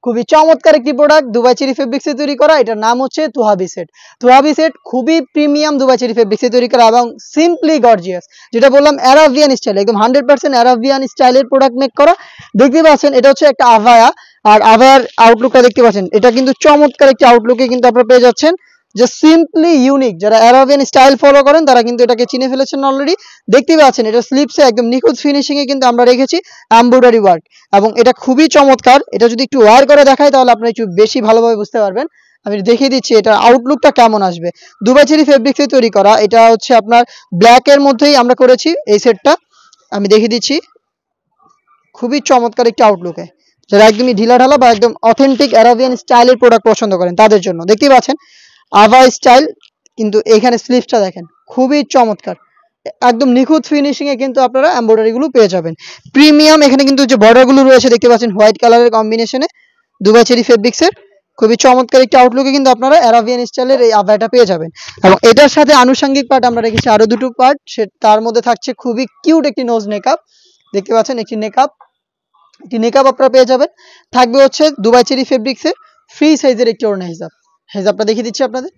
খুবই চমৎকার একটি প্রোডাক্ট দুবাই চেরি ফেব্রিক্সে তৈরি করা। এটার নাম হচ্ছে তুহাবি সেট। তুহাবি সেট খুবই প্রিমিয়াম দুবাই চেরি ফেব্রিক্সে তৈরি করা এবং সিম্পলি গর্জিয়াস, যেটা বললাম অ্যারাবিয়ান স্টাইল, একদম 100% অ্যারাবিয়ান স্টাইলের প্রোডাক্ট মেক করা। দেখতে পাচ্ছেন এটা হচ্ছে একটা আভায়া, আর আভায়ার আউটলুকটা দেখতে পাচ্ছেন, এটা কিন্তু চমৎকার একটি আউটলুকে কিন্তু আপনারা পেয়ে যাচ্ছেন, যে সিম্পলি ইউনিক। যারা অ্যারাবিয়ান স্টাইল ফলো করেন তারা কিন্তু এটাকে চিনে ফেলেছেন অলরেডি। দেখতে পাচ্ছেন এটা স্লিপসে একদম নিখুঁত ফিনিশিং এ কিন্তু আমরা রেখেছি এমব্রয়ডারি ওয়ার্ক, এবং এটা খুবই চমৎকার। এটা যদি একটু ওয়্যার করে দেখাই তাহলে আপনি একটু বেশি ভালোভাবে বুঝতে পারবেন। আমি দেখিয়ে দিচ্ছি এটার আউটলুকটা কেমন আসবে। দুবাই চেরি ফেব্রিক্সে তৈরি করা, এটা হচ্ছে আপনার ব্ল্যাক এর মধ্যেই আমরা করেছি এই সেটটা। আমি দেখিয়ে দিচ্ছি, খুবই চমৎকার একটি আউটলুকে, যারা একদমই ঢিলা ঢালা বা একদম অথেন্টিক অ্যারাবিয়ান স্টাইলের প্রোডাক্ট পছন্দ করেন তাদের জন্য। দেখতেই পাচ্ছেন আভা স্টাইল, কিন্তু এখানে স্লিভসটা দেখেন খুবই চমৎকার, একদম নিখুঁত ফিনিশিং এ কিন্তু আপনারা এমব্রয়ডারি গুলো পেয়ে যাবেন। প্রিমিয়াম এখানে কিন্তু যে বর্ডার গুলো রয়েছে দেখতে পাচ্ছেন হোয়াইট কালারের কম্বিনেশনে দুবাই চেরি ফেব্রিক্স এর খুবই চমৎকার একটি আউটলুকে কিন্তু আপনারা অ্যারাবিয়ান স্টাইলের এই আভাটা পেয়ে যাবেন। এবং এটার সাথে আনুষঙ্গিক পার্ট আমরা রেখেছি আরো দুটো পার্ট, তার মধ্যে থাকছে খুবই কিউট একটি নোজ নেকআপ। দেখতে পাচ্ছেন একটি নেকআপ আপনারা পেয়ে যাবেন। থাকবে হচ্ছে দুবাই চেরি ফেব্রিক্স এর ফ্রি সাইজের একটি ওড়না হিজাব। হিজাবটা দেখিয়ে দিচ্ছি আপনাদের,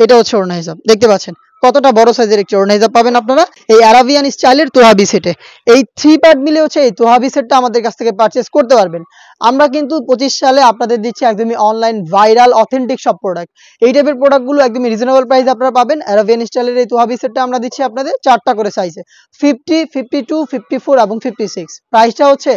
এটা হচ্ছে ওড়না হিজাব। দেখতে পাচ্ছেন কতটা বড় সাইজের একটি ওড়না হিজাব পাবেন আপনারা এই অ্যারাবিয়ান স্টাইলের তোহাবি সেটে। এই 3 পার্ট মিলে হচ্ছে এই তোহাবি সেটটা আমাদের কাছ থেকে পারচেজ করতে পারবেন। আমরা কিন্তু 25 সালে আপনাদের দিচ্ছি একদমই অনলাইন ভাইরাল অথেন্টিক সব প্রোডাক্ট। এই টাইপের প্রোডাক্টগুলো একদমই রিজনেবল প্রাইস আপনারা পাবেন। অ্যারাবিয়ান স্টাইলের এই তোহাবি সেটটা আমরা দিচ্ছি আপনাদের 4টা করে সাইজে, 50, 52, 54 এবং 56। প্রাইসটা হচ্ছে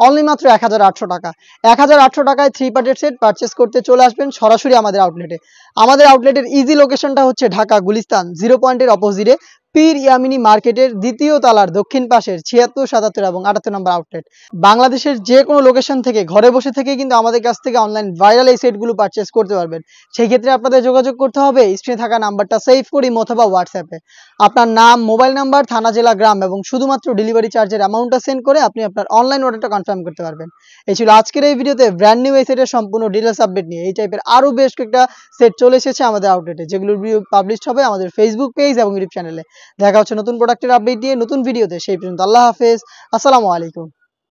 অনলি মাত্র 1800 টাকা। 1800 টাকায় 3 পার্টের সেট পারচেজ করতে চলে আসবেন সরাসরি আমাদের আউটলেটে। আমাদের আউটলেটের ইজি লোকেশনটা হচ্ছে ঢাকা গুলিস্তান 0 পয়েন্টের অপোজিটে পীর ইয়ামিনী মার্কেটের দ্বিতীয় তলার দক্ষিণ পাশের 76, 77 এবং 78 নম্বর আউটলেট। বাংলাদেশের যে কোনো লোকেশন থেকে ঘরে বসে থেকে কিন্তু আমাদের কাছ থেকে অনলাইন ভাইরাল এই সেটগুলো পারচেজ করতে পারবেন। সেই ক্ষেত্রে আপনাদের যোগাযোগ করতে হবে স্ক্রিনে থাকা নাম্বারটা সেভ করি অথবা হোয়াটসঅ্যাপে আপনার নাম, মোবাইল নাম্বার, থানা, জেলা, গ্রাম এবং শুধুমাত্র ডেলিভারি চার্জের অ্যামাউন্টটা সেন্ড করে আপনি আপনার অনলাইন অর্ডারটা কনফার্ম করতে পারবেন। এই ছিল আজকের এই ভিডিওতে ব্র্যান্ড নিউ এই সেটের সম্পূর্ণ ডিটেলস আপডেট নিয়ে। এই টাইপের আরো বেশ কয়েকটা সেট চলে এসেছে আমাদের আউটলেটে, যেগুলোর ভিডিও পাবলিশ হবে আমাদের ফেসবুক পেজ এবং ইউটিউব চ্যানেলে। দেখা হচ্ছে নতুন প্রোডাক্টের আপডেট দিয়ে নতুন ভিডিওতে। সেই পর্যন্ত আল্লাহ হাফেজ, আসসালামু আলাইকুম।